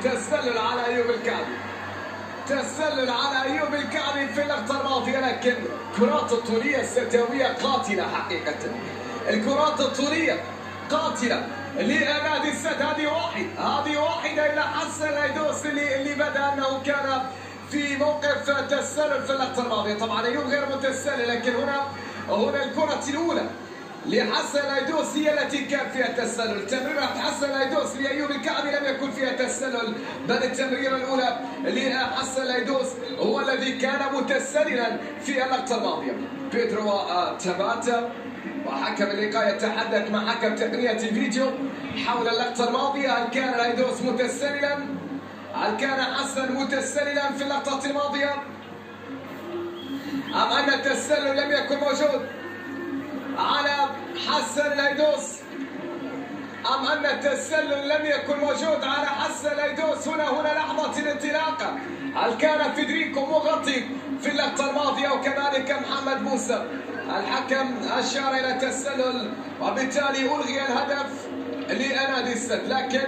تسلل على أيوب الكعبي، تسلل على أيوب الكعبي في اللقطة الماضية، لكن كرات الطولية الستاوية قاتلة حقيقة. الكرات الطولية قاتلة لنادي السد. هذه واحدة إلى حسن الأيدوس اللي بدا أنه كان في موقف تسلل في اللقطة الماضية. طبعا أيوب غير متسلل، لكن هنا الكرة الأولى لحسن الأيدوس هي التي كان فيها تسلل. تمريرة حسن الأيدوس لأيوب الكعبي لم يكن فيها تسلل، بل التمريرة الأولى لحسن الأيدوس هو الذي كان متسللا في اللقطة الماضية. بيدرو تاباتا وحكم اللقاء يتحدث مع حكم تقنية الفيديو حول اللقطة الماضية. هل كان الأيدوس متسللا؟ هل كان حسن متسللا في اللقطة الماضية؟ أم أن التسلل لم يكن موجود على حسن الأيدوس؟ أم أن التسلل لم يكن موجود على حسن الأيدوس؟ هنا لحظة الانطلاقة. هل كان فيدريكو مغطي في اللقطة الماضية وكذلك محمد موسى؟ الحكم أشار إلى التسلل وبالتالي ألغي الهدف لنادي السد، لكن